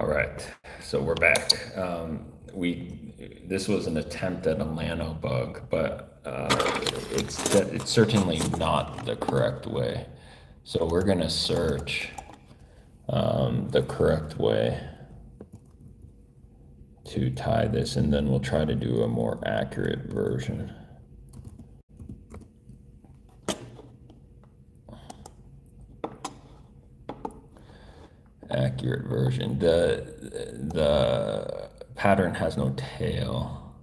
All right, so we're back. This was an attempt at a Lano bug, but it's certainly not the correct way. So we're gonna search the correct way to tie this, and then we'll try to do a more accurate version. The pattern has no tail.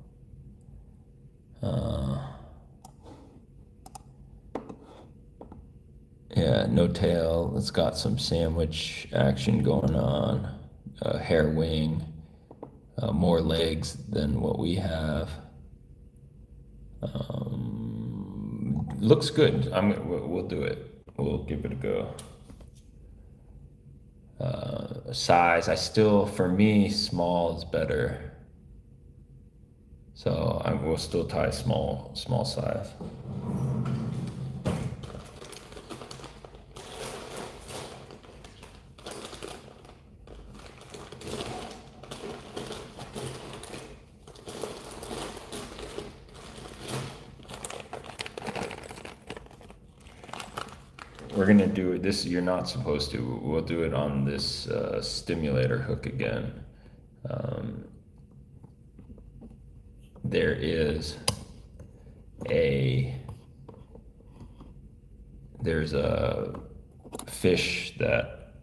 Yeah, no tail. It's got some sandwich action going on. Hair wing, more legs than what we have. Looks good. We'll do it. We'll give it a go. Size, for me, small is better. So we'll still tie small size. We're gonna do this. You're not supposed to. We'll do it on this stimulator hook again. There is there's a fish that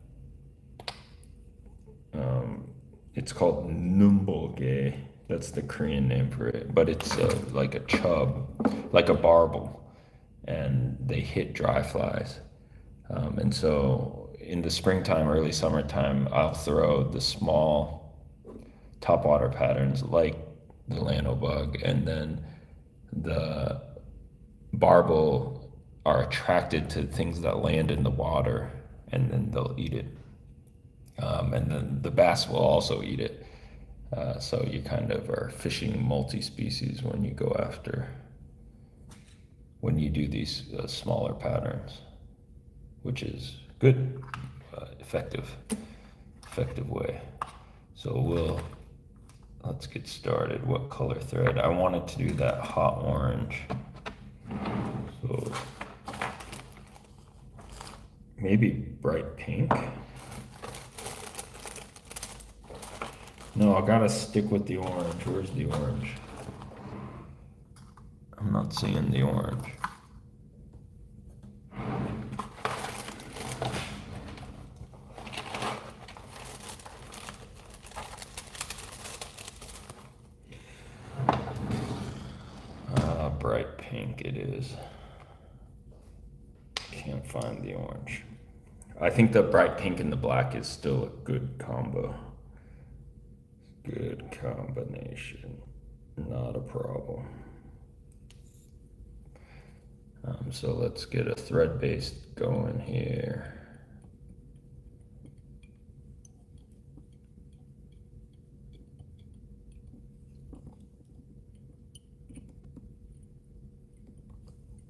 it's called numbulge. That's the Korean name for it, but it's like a chub, like a barbel, and they hit dry flies. And so in the springtime, early summertime, I'll throw the small topwater patterns like the Lano bug, and then the barbel are attracted to things that land in the water, and then they'll eat it. And then the bass will also eat it. So you kind of are fishing multi-species when you do these smaller patterns, which is good, effective way. So let's get started. What color thread? I wanted to do that hot orange. So maybe bright pink. No, I gotta stick with the orange. Where's the orange? I'm not seeing the orange. Bright pink it is. Can't find the orange. I think the bright pink and the black is still a good combo. Good combination. Not a problem. So let's get a thread base going here.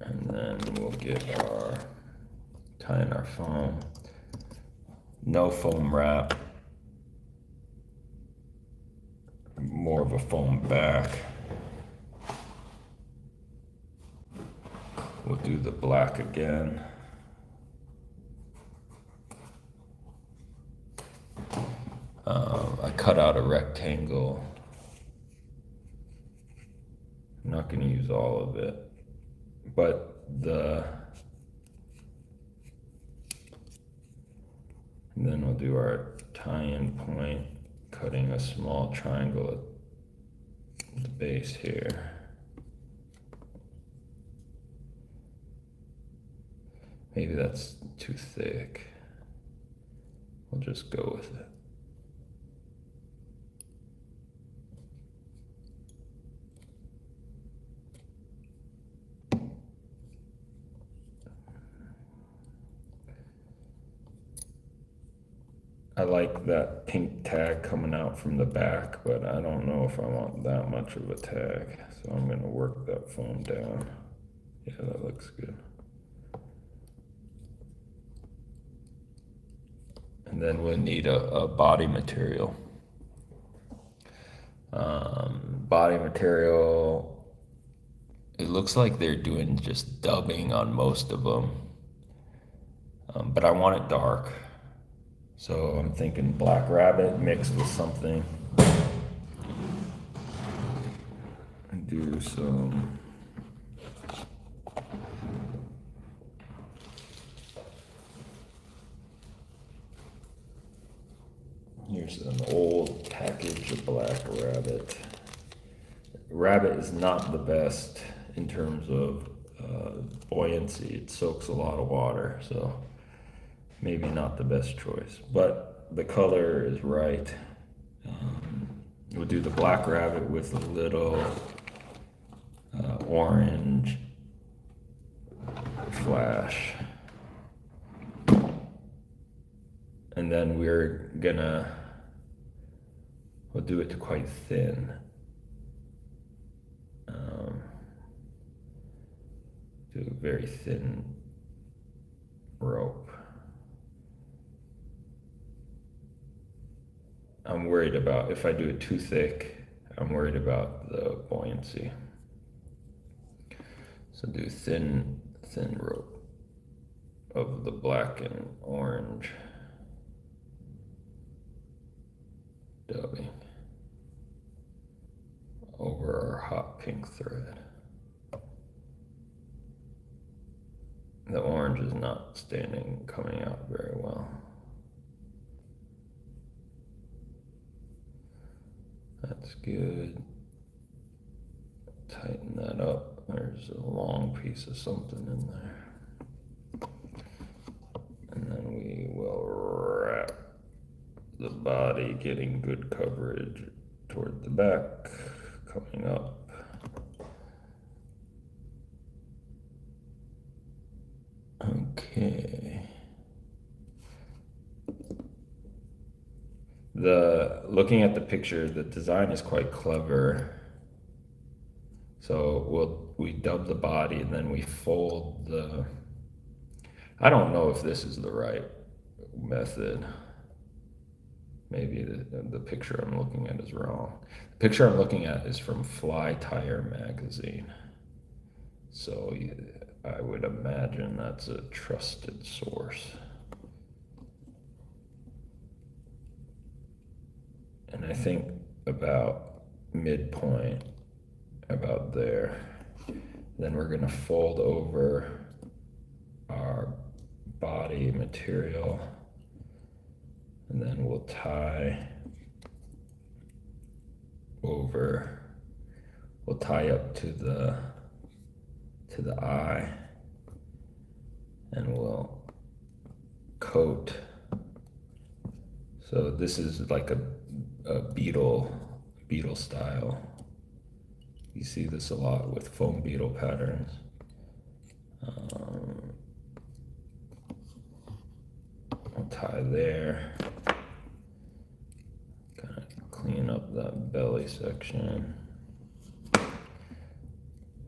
And then we'll get tying our foam. No foam wrap. More of a foam back. We'll do the black again. I cut out a rectangle. I'm not going to use all of it. But and then we'll do our tie-in point, cutting a small triangle at the base here. Maybe that's too thick. We'll just go with it. I like that pink tag coming out from the back, but I don't know if I want that much of a tag. So I'm gonna work that foam down. Yeah, that looks good. And then we'll need a body material. Body material, it looks like they're doing just dubbing on most of them. But I want it dark. So I'm thinking black rabbit mixed with something. And do some here's an old package of black rabbit. Rabbit is not the best in terms of buoyancy. It soaks a lot of water, so maybe not the best choice. But the color is right. We'll do the black rabbit with a little orange flash. And then we'll do it quite thin. Do a very thin rope. I'm worried about, if I do it too thick, I'm worried about the buoyancy. So do thin rope of the black and orange dubbing over our hot pink thread. The orange is not coming out very well. That's good. Tighten that up. There's a long piece of something in there. And then we will wrap the body, getting good coverage toward the back, coming up. Okay. Looking at the picture, the design is quite clever. So we dub the body and then we fold I don't know if this is the right method. Maybe the picture I'm looking at is wrong. The picture I'm looking at is from Fly Tire magazine. So I would imagine that's a trusted source. And I think about midpoint, about there. Then we're gonna fold over our body material, and then we'll tie up to the eye, and we'll coat. So this is like a beetle style. You see this a lot with foam beetle patterns. I'll tie there. Kind of clean up that belly section.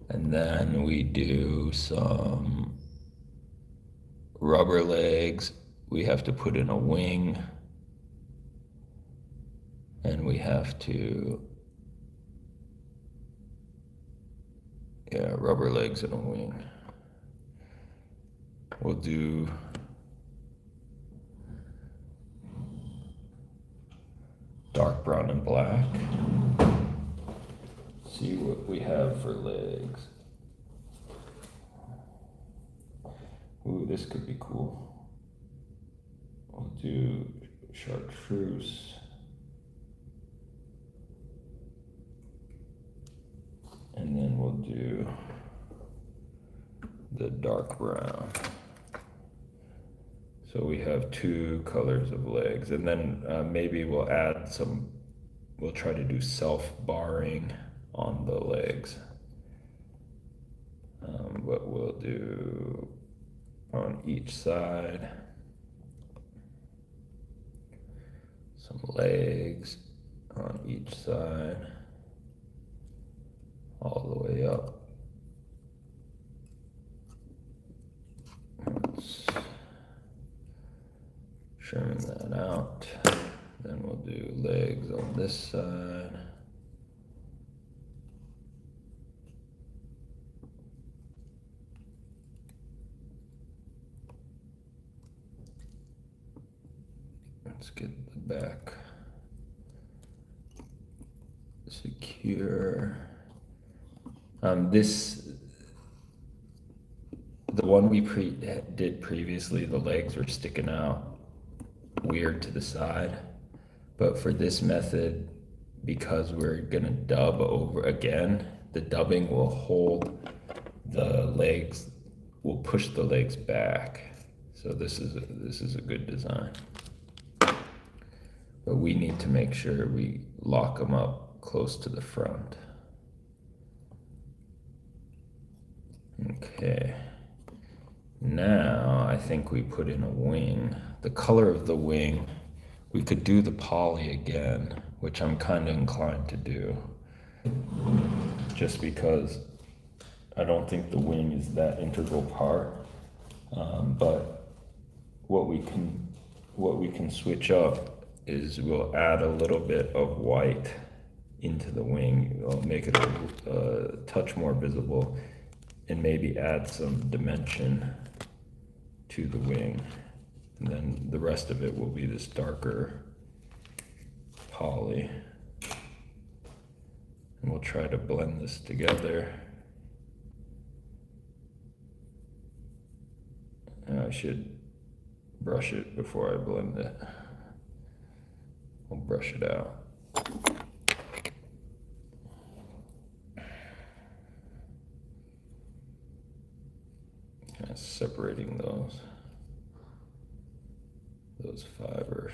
And then we do some rubber legs. We have to put in a wing. And we have to, rubber legs and a wing. We'll do dark brown and black. See what we have for legs. Ooh, this could be cool. We'll do chartreuse. And then we'll do the dark brown. So we have two colors of legs. And then maybe we'll try to do self-barring on the legs. But we'll do on each side some legs on each side, all the way up. Let's Sherman that out. Then we'll do legs on this side. Let's get the back secure. The one we did previously, the legs were sticking out weird to the side. But for this method, because we're gonna dub over again, the dubbing will hold the legs, will push the legs back. So this is a good design. But we need to make sure we lock them up close to the front. Okay. Now I think we put in a wing. The color of the wing, we could do the poly again, which I'm kind of inclined to do. Just because I don't think the wing is that integral part. But what we can switch up is we'll add a little bit of white into the wing. It'll make it a touch more visible, and maybe add some dimension to the wing. And then the rest of it will be this darker poly. And we'll try to blend this together. And I should brush it before I blend it. I'll brush it out. Kind of separating those fibers.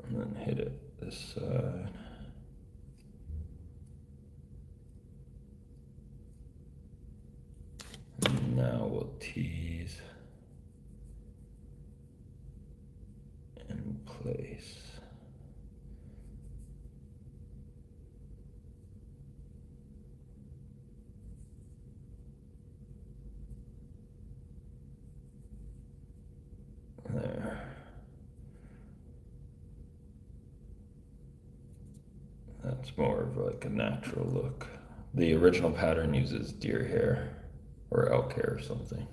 And then hit it this side. And now we'll tease in place. There. That's more of like a natural look. The original pattern uses deer hair or elk hair or something.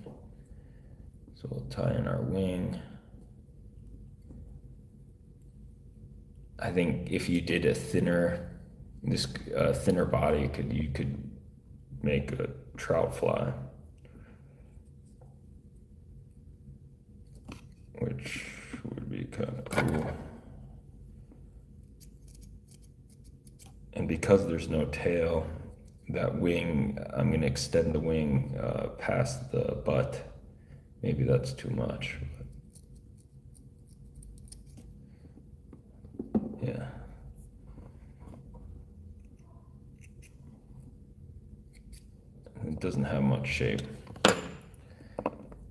So we'll tie in our wing. I think if you did a thinner body, you could make a trout fly, which would be kind of cool. And because there's no tail, that wing, I'm going to extend the wing past the butt. Maybe that's too much. But yeah. It doesn't have much shape.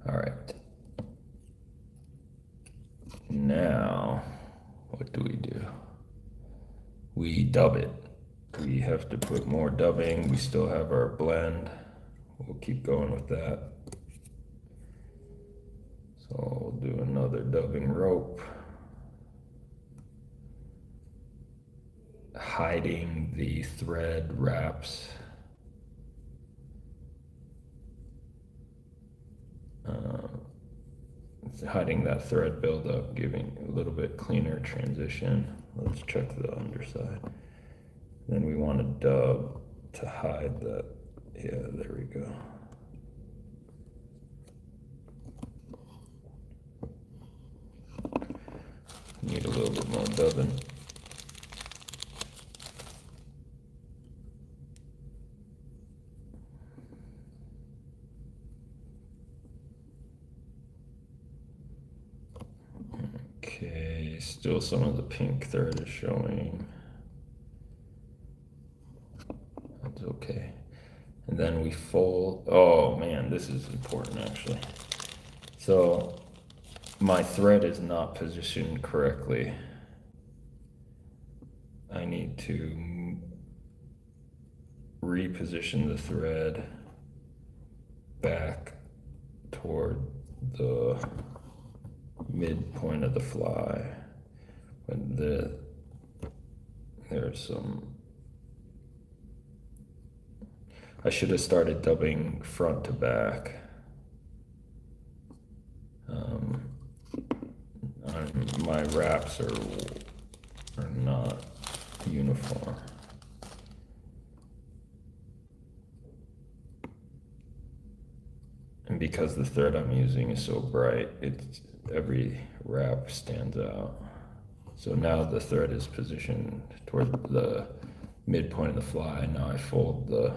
All right. Now, what do? We dub it. We have to put more dubbing. We still have our blend. We'll keep going with that. So we'll do another dubbing rope. Hiding the thread wraps. Hiding that thread buildup, giving a little bit cleaner transition. Let's check the underside. Then we want to dub to hide that. Yeah, there we go. Need a little bit more dubbing. Okay, still some of the pink thread is showing. That's okay. And then we fold. Oh man, this is important actually. So my thread is not positioned correctly. I need to reposition the thread back toward the midpoint of the fly. But there's some. I should have started dubbing front to back. My wraps are not uniform. And because the thread I'm using is so bright, every wrap stands out. So now the thread is positioned toward the midpoint of the fly. Now I fold the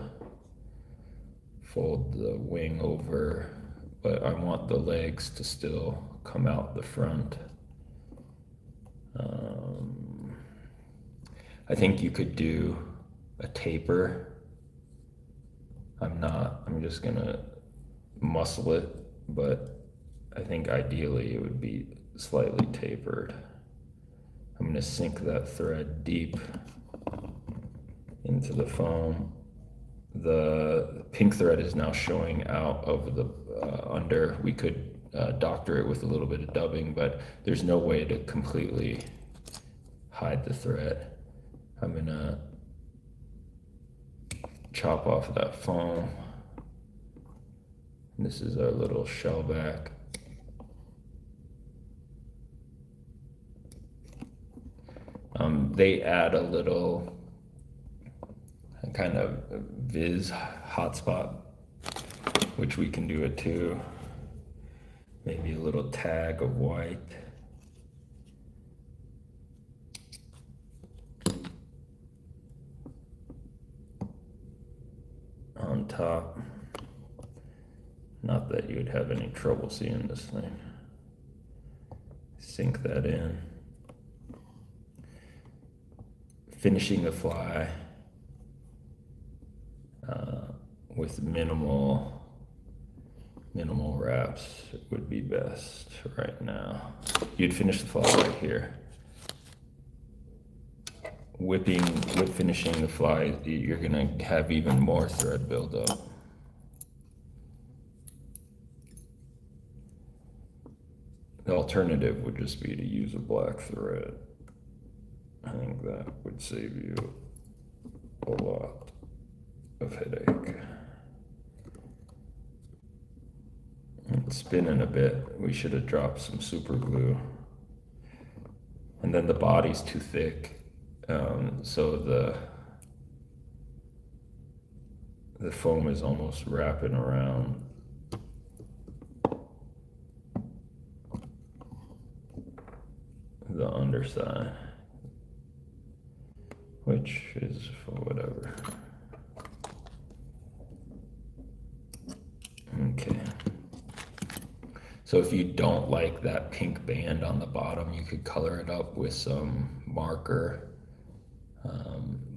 wing over, but I want the legs to still come out the front. I think you could do a taper. I'm just gonna muscle it, but I think ideally it would be slightly tapered. I'm gonna sink that thread deep into the foam. The pink thread is now showing out of the under. We could doctor it with a little bit of dubbing, but there's no way to completely hide the thread. I'm gonna chop off that foam. And this is our little shell back. They add a little kind of viz hotspot, which we can do it too. Maybe a little tag of white. On top. Not that you'd have any trouble seeing this thing. Sink that in. Finishing the fly with minimal wraps would be best right now. You'd finish the fly right here. Whip finishing the fly, you're gonna have even more thread buildup. The alternative would just be to use a black thread. I think that would save you a lot of headache. It's spinning a bit. We should have dropped some super glue. And then the body's too thick, so the foam is almost wrapping around. The underside, which is for whatever. Okay. So if you don't like that pink band on the bottom, you could color it up with some marker.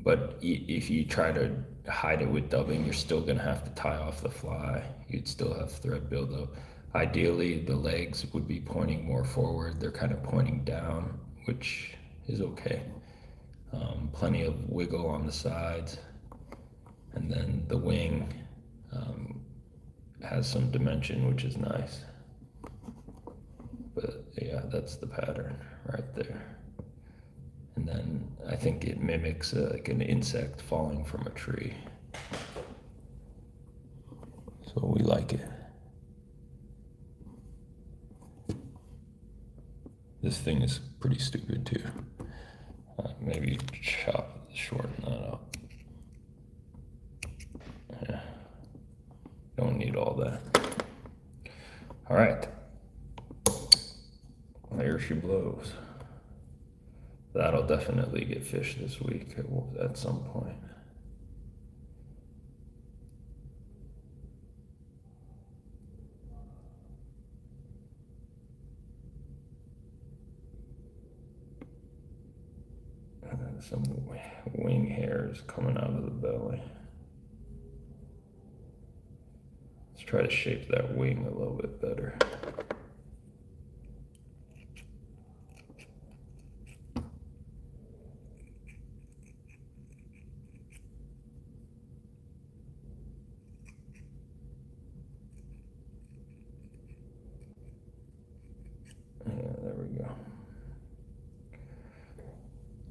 But if you try to hide it with dubbing, you're still gonna have to tie off the fly. You'd still have thread buildup. Ideally, the legs would be pointing more forward. They're kind of pointing down, which is okay. Plenty of wiggle on the sides. And then the wing has some dimension, which is nice. But yeah, that's the pattern right there. And then I think it mimics like an insect falling from a tree. So we like it. This thing is pretty stupid too. Maybe shorten that up. Yeah, don't need all that. All right, there she blows. That'll definitely get fished this week at some point. And then some wing hairs coming out of the belly. Let's try to shape that wing a little bit better.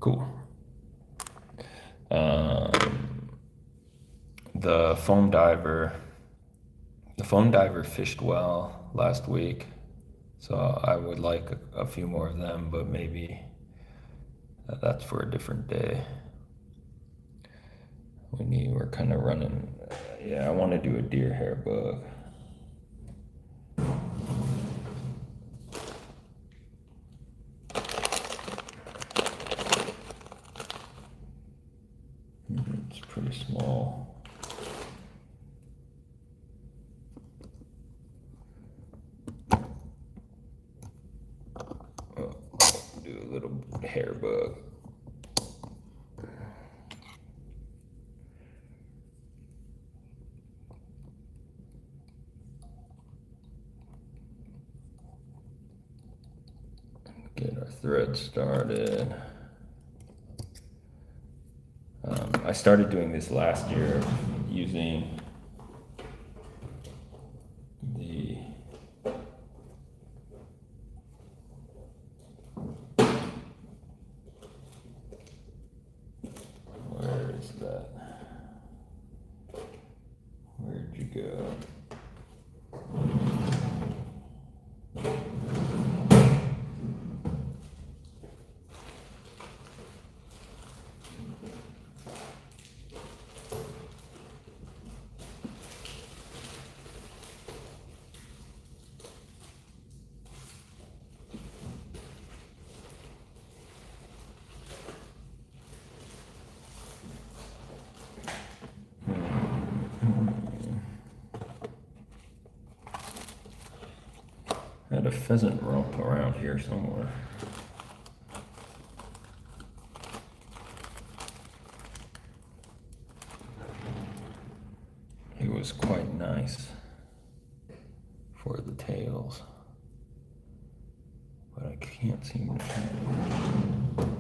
Cool. Um, the foam diver, the foam diver fished well last week, so I would like a few more of them, but maybe that's for a different day. We're kind of running. Yeah, I want to do a deer hair bug. It's pretty small. Oh, do a little hair bug. Get our thread started. I started doing this last year using the where is that? Where'd you go? I had a pheasant rump around here somewhere. He was quite nice for the tails, but I can't seem to find him.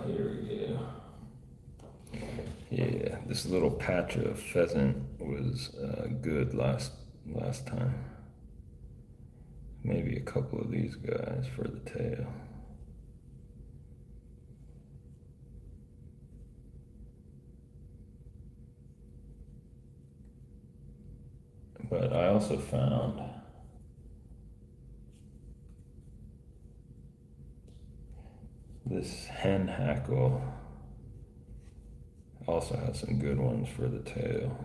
Here we go. Yeah, this little patch of pheasant was good last time. Maybe a couple of these guys for the tail. But I also found this hen hackle also has some good ones for the tail.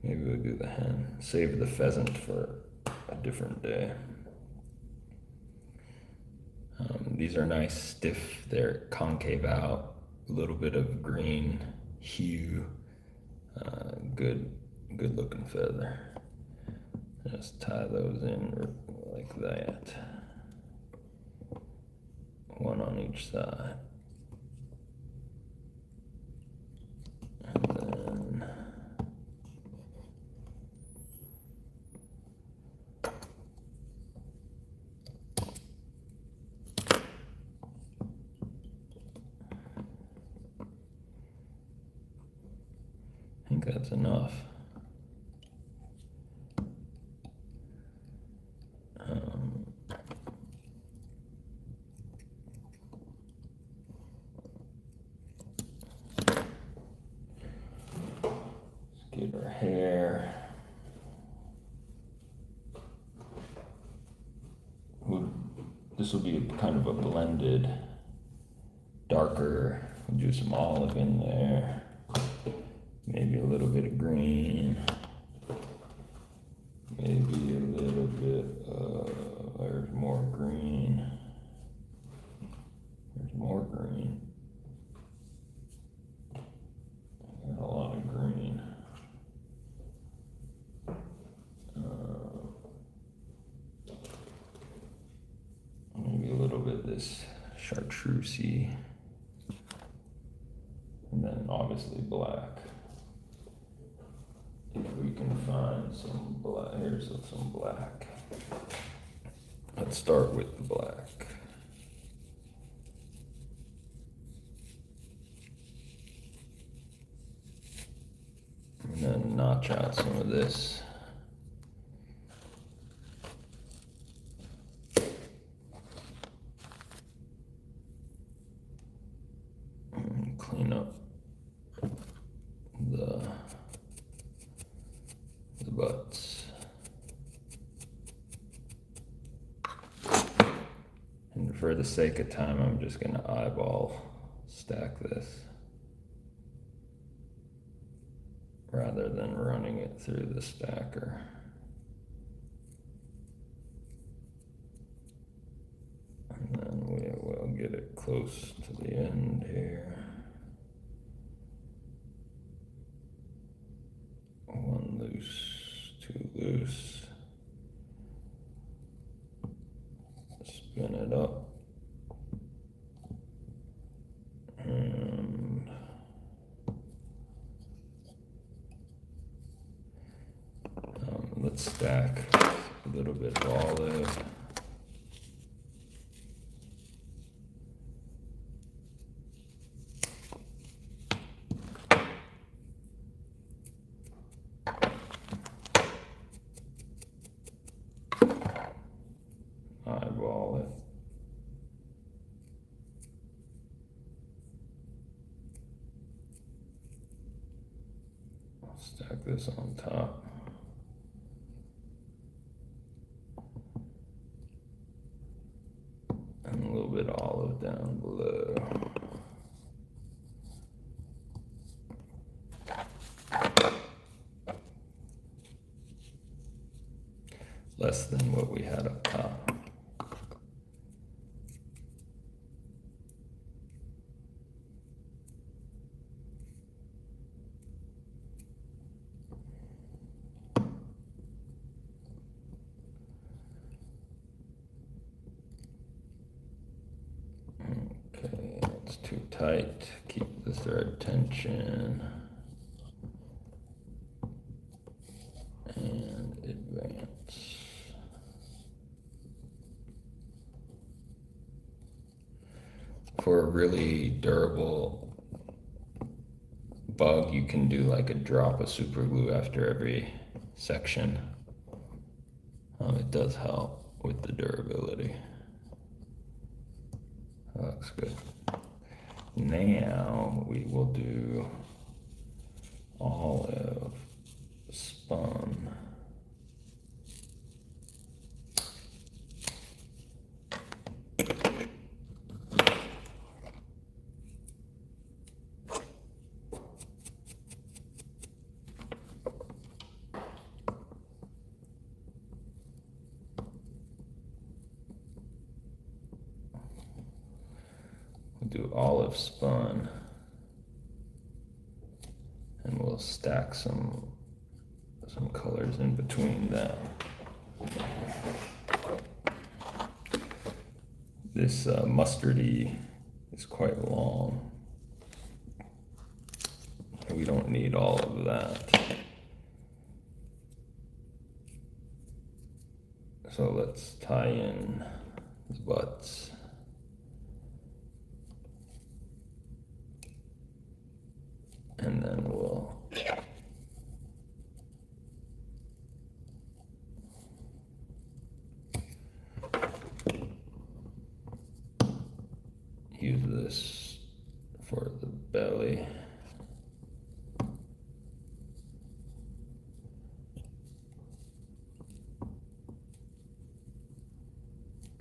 Maybe we'll do the hen. Save the pheasant for a different day. These are nice, stiff. They're concave out. A little bit of green hue. Good looking feather. Just tie those in like that. One on each side. And then I think that's enough. Let's get our hair. This will be kind of a blended, darker. We'll do some olive in there. Maybe a little bit of green. Maybe a little bit of, there's more green. There's more green. Got a lot of green. Maybe a little bit of this chartreusey. And then obviously black. if we can find some black. Here's some black. Let's start with the black. And then notch out some of this. And clean up the butts. And for the sake of time, I'm just gonna eyeball stack this rather than running it through the stacker. And then we will get it close to the end here. One loose, two loose. Spin it up. And let's stack a little bit of olive. Eyeball it. I'll stack this on top. And a little bit of olive down below. Less than what we had up top. Okay, it's too tight. Keep the thread tension. And advance. For a really durable bug, you can do like a drop of super glue after every section. It does help with the durability. Looks good. Now we will do olive spun. Do olive spun, and we'll stack some colors in between that. This mustardy is quite long. We don't need all of that. So let's tie in the butts. And then we'll use this for the belly.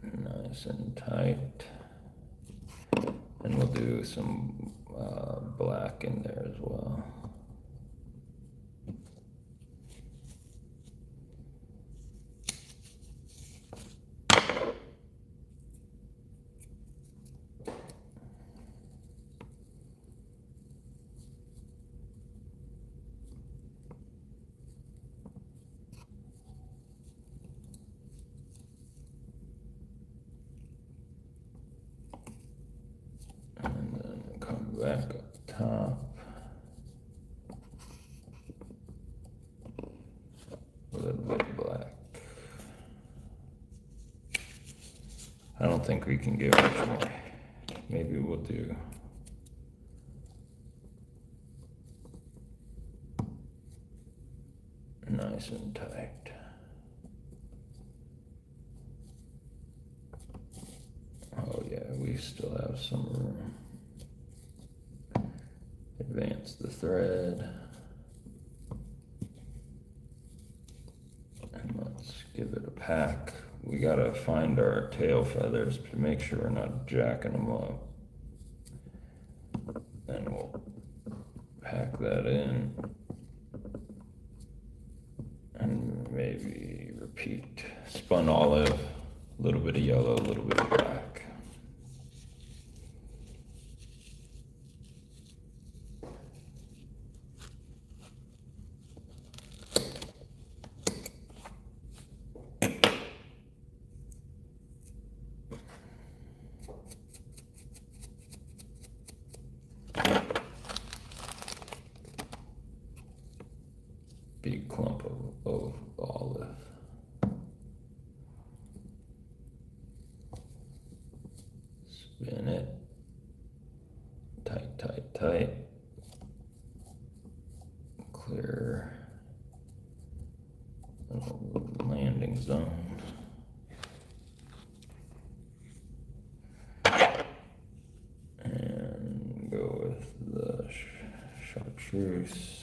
Nice and tight. And we'll do some black in there as well. And then come back up top. little bit of black. I don't think we can get much more. Maybe we'll do nice and tight. Oh yeah, we still have some room. Advance the thread. And let's give it a pack. We gotta find our tail feathers to make sure we're not jacking them up. And we'll pack that in. And maybe repeat. Spun olive, a little bit of yellow, a little bit of black. Big clump of olive. Spin it. Tight, tight, tight. Clear little landing zone. And go with the chartreuse.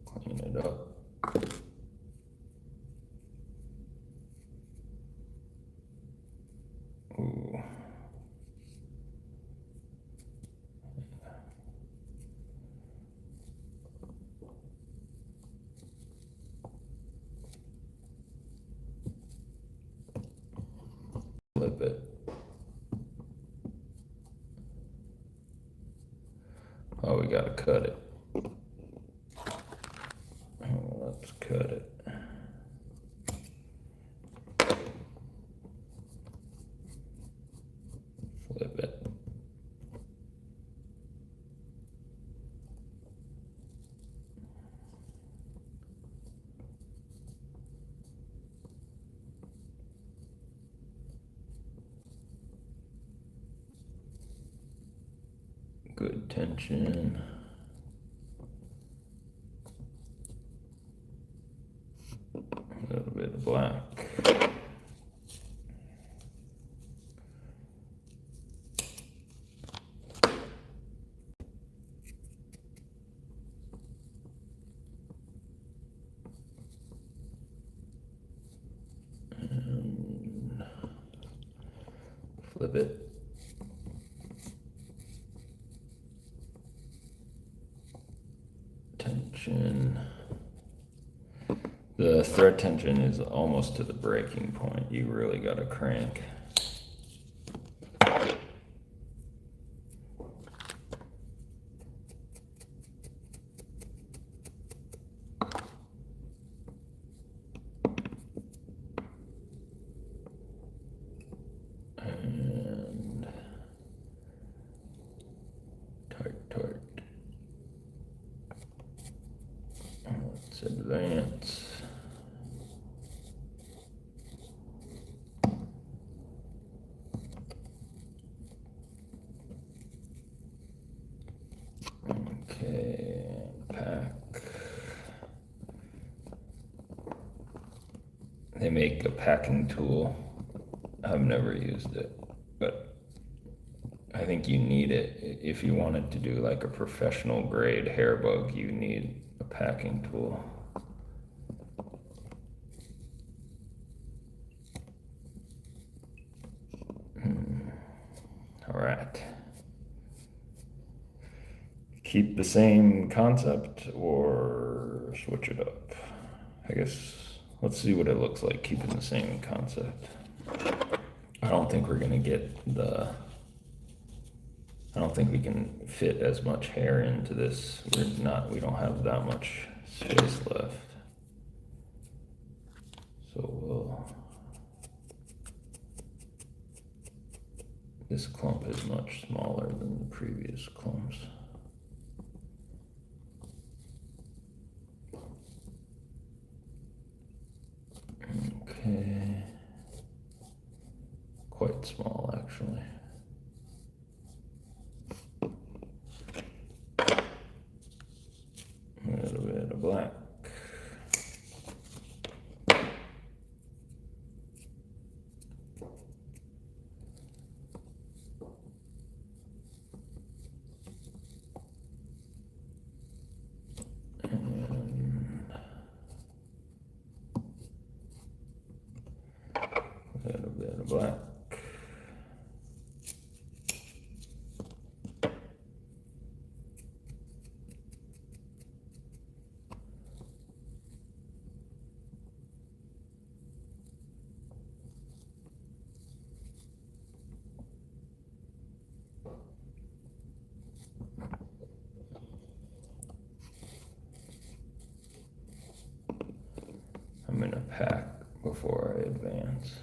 Clean it up. Ooh. Flip it. Oh, we gotta cut it. Oh, let's cut it. Flip it. Good tension. A little bit of black. And flip it. Tension. The thread tension is almost to the breaking point. You really gotta crank. And tight, tight. Let's advance. Okay, pack. They make a packing tool. I've never used it, but I think you need it if you wanted to do like a professional grade hair bug. You need a packing tool. All right. Keep the same concept or switch it up? I guess let's see what it looks like keeping the same concept. I don't think we're gonna get I don't think we can fit as much hair into this. We don't have that much space left. So we'll This clump is much smaller than the previous clumps. Okay. Quite small, actually. A little bit of black. A little bit of black. I'm gonna pack before I advance.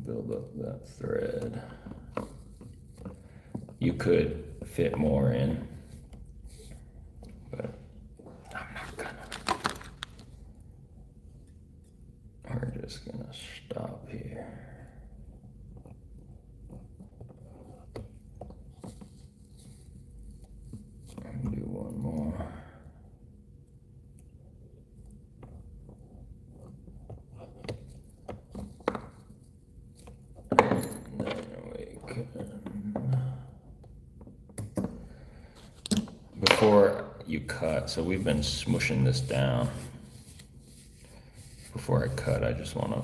Build up that thread. You could fit more in, but I'm not gonna. We're just gonna stop here. And do one more. Before you cut, so we've been smushing this down. Before I cut, I just want to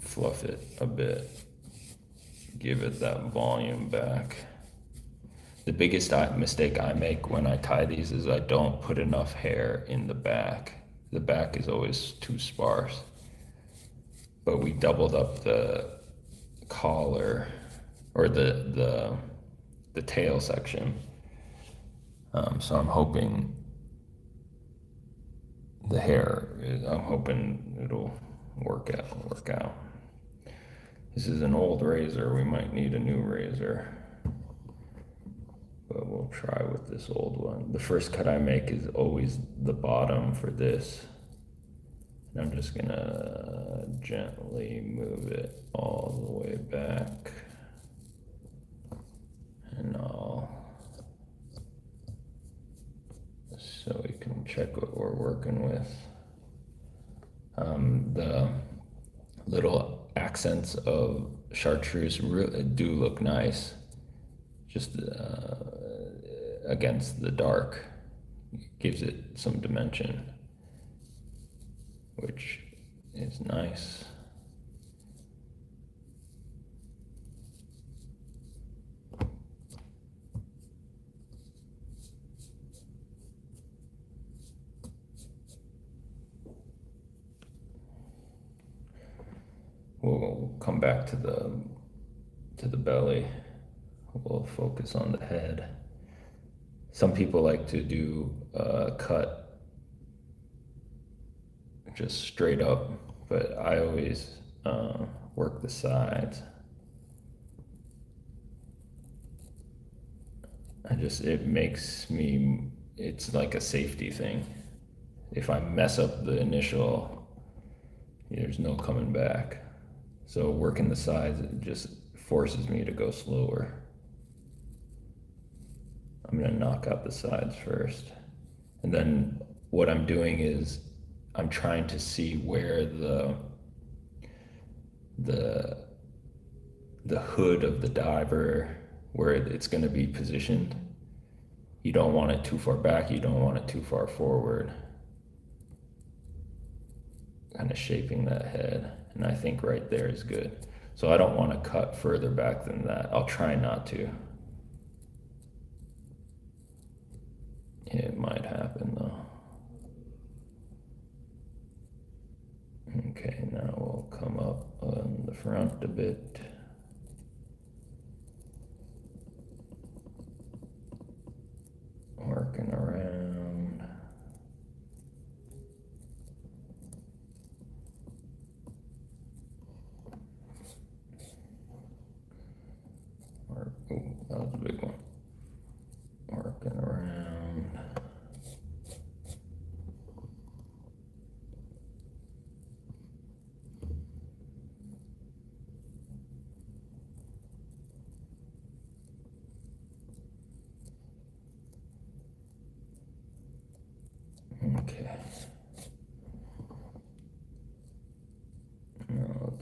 fluff it a bit, give it that volume back. The biggest mistake I make when I tie these is I don't put enough hair in the back. The back is always too sparse. But we doubled up the collar, or the tail section. So I'm hoping I'm hoping it'll work out. This is an old razor, we might need a new razor, but we'll try with this old one. The first cut I make is always the bottom for this. And I'm just gonna gently move it all the way back. And so we can check what we're working with. The little accents of chartreuse really do look nice, just against the dark. Gives it some dimension, which is nice. We'll come back to the belly. We'll focus on the head. Some people like to do a cut just straight up, but I always work the sides. It's like a safety thing. If I mess up the initial, there's no coming back. So working the sides, it just forces me to go slower. I'm gonna knock out the sides first. And then what I'm doing is I'm trying to see where the hood of the diver, where it's gonna be positioned. You don't want it too far back, you don't want it too far forward. Kind of shaping that head. And I think right there is good. So I don't want to cut further back than that. I'll try not to. It might happen though. Okay, now we'll come up on the front a bit.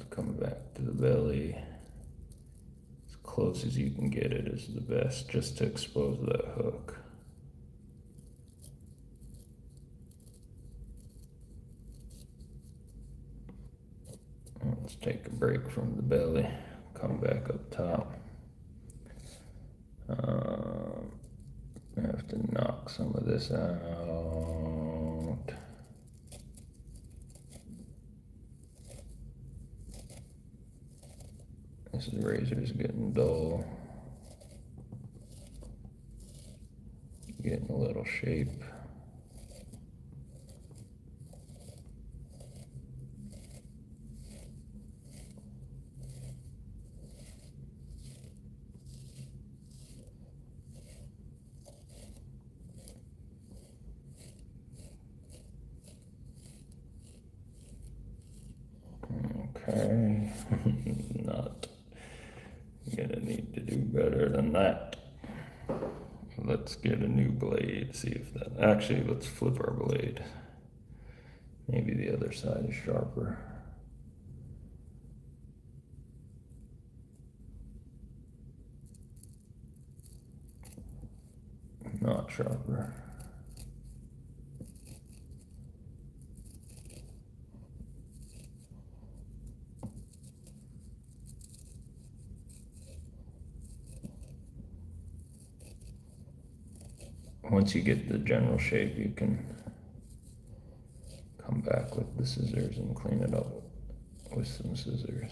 come back to the belly. As close as you can get it is the best, just to expose that hook. Let's take a break from the belly, come back up top. I have to knock some of this out. This razor is getting dull. Getting a little shape. Okay, not gonna need to do better than that. Let's get a new blade, see if that, actually let's flip our blade. Maybe the other side is sharper. Not sharper. Once you get the general shape, you can come back with the scissors and clean it up with some scissors.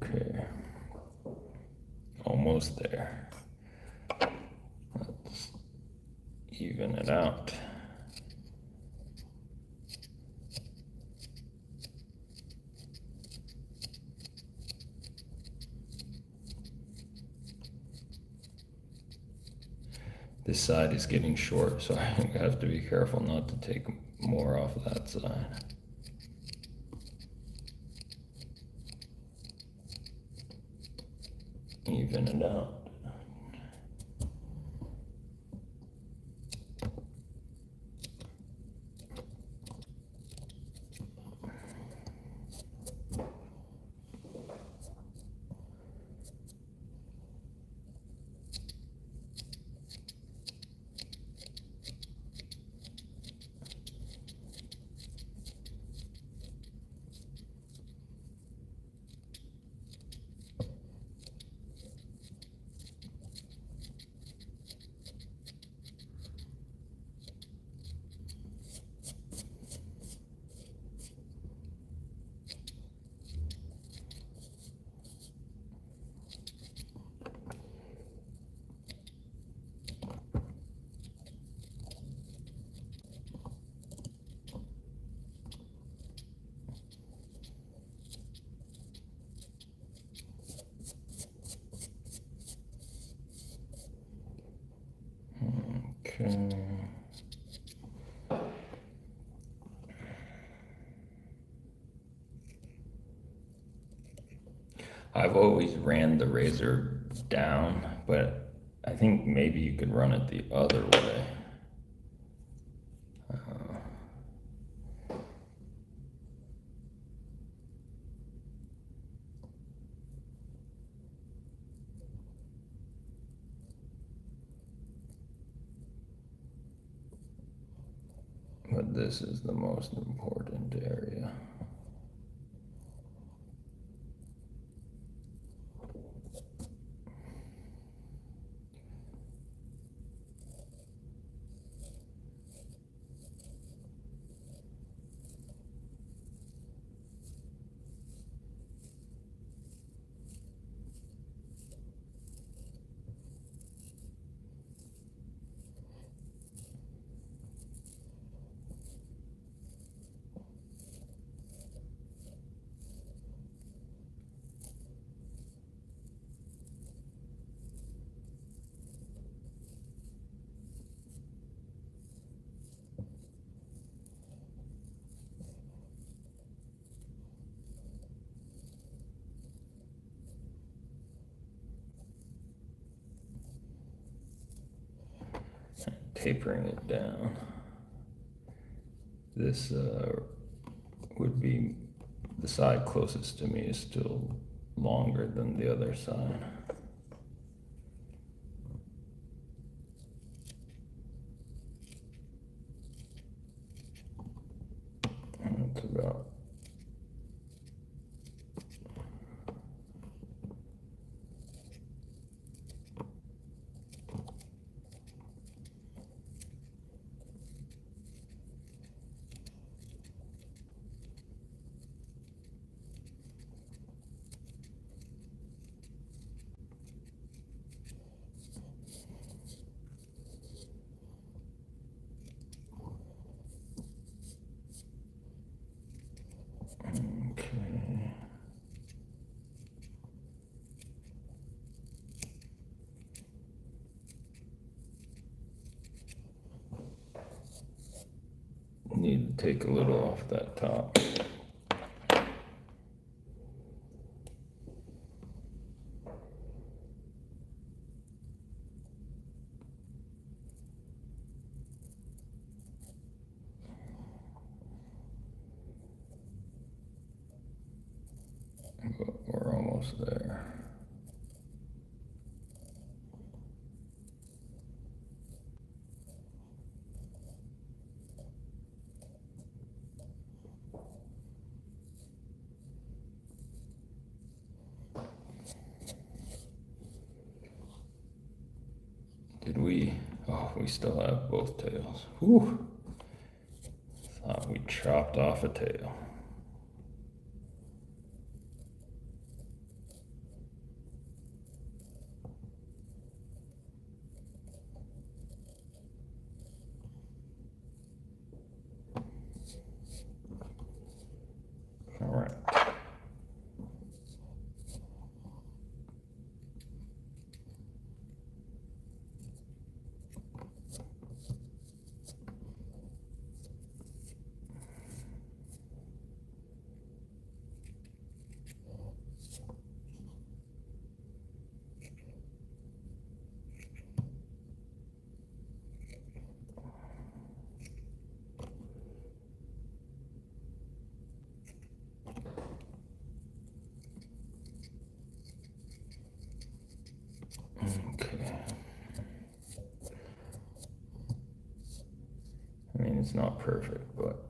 Okay, almost there. Let's even it out. This side is getting short, so I have to be careful not to take more off that side. Even it out. Okay. I've always ran the razor down, but I think maybe you could run it the other way. But this is the most important area. tapering it down. This would be the side closest to me is still longer than the other side. That's about. Okay. Need to take a little off that top. But we're almost there. Did we? Oh, we still have both tails. Whew. Thought we chopped off a tail. All right. Okay. I mean, it's not perfect, but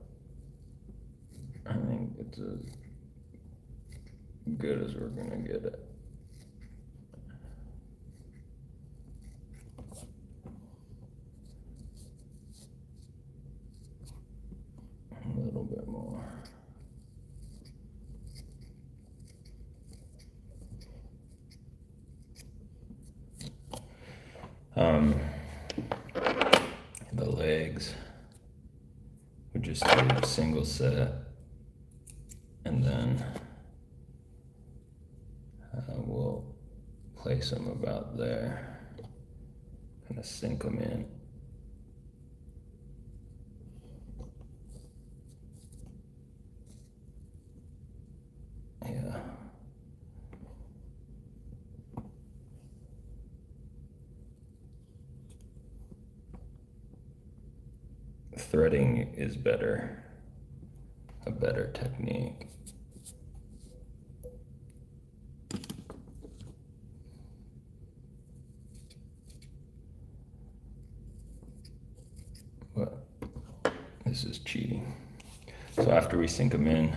I think it's as good as we're gonna get it. A little bit more. The legs, we just do a single set, and then we'll place them about there, kind of sink them in. Yeah. Threading is better, a better technique. But this is cheating. So after we sink them in,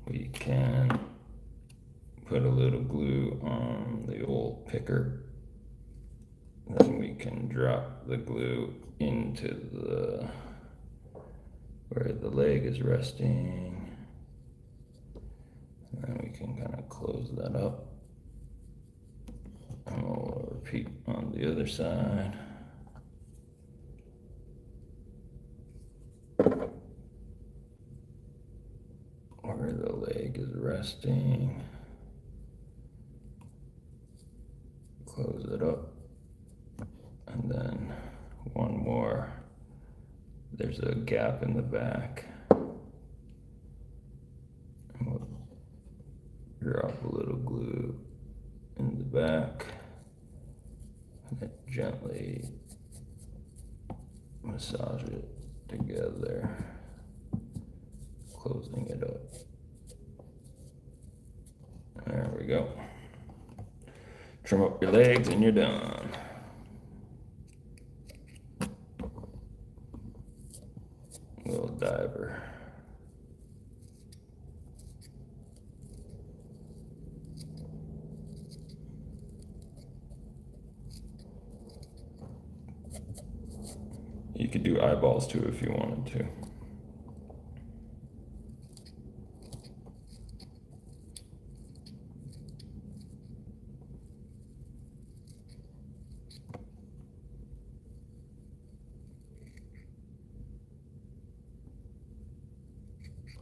we can put a little glue on the old picker. Then we can drop the glue into the where the leg is resting. And then we can kind of close that up. And we'll repeat on the other side. Where the leg is resting. Close it up. And then one more. There's a gap in the back. And we'll drop a little glue in the back. And then gently Massage it together, closing it up. There we go. Trim up your legs and you're done. Little diver. You could do eyeballs too if you wanted to.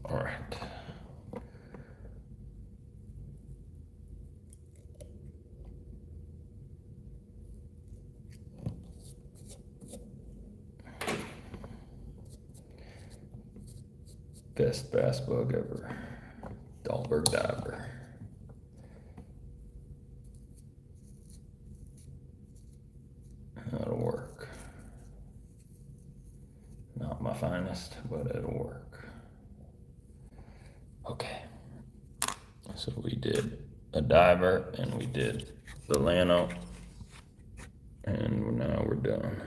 All right. Best bass bug ever. Dahlberg diver. That'll work. Not my finest, but it'll work. Okay. So we did a diver and we did the Lano. And now we're done.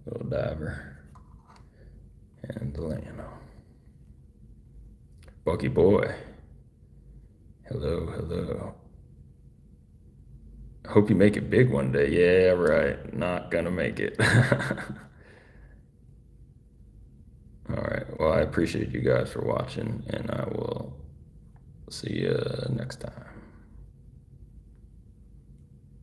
Little diver and the Lano. Bucky boy. Hello, hello. Hope you make it big one day. Yeah, right. Not gonna make it. All right. Well, I appreciate you guys for watching, and I will see you next time.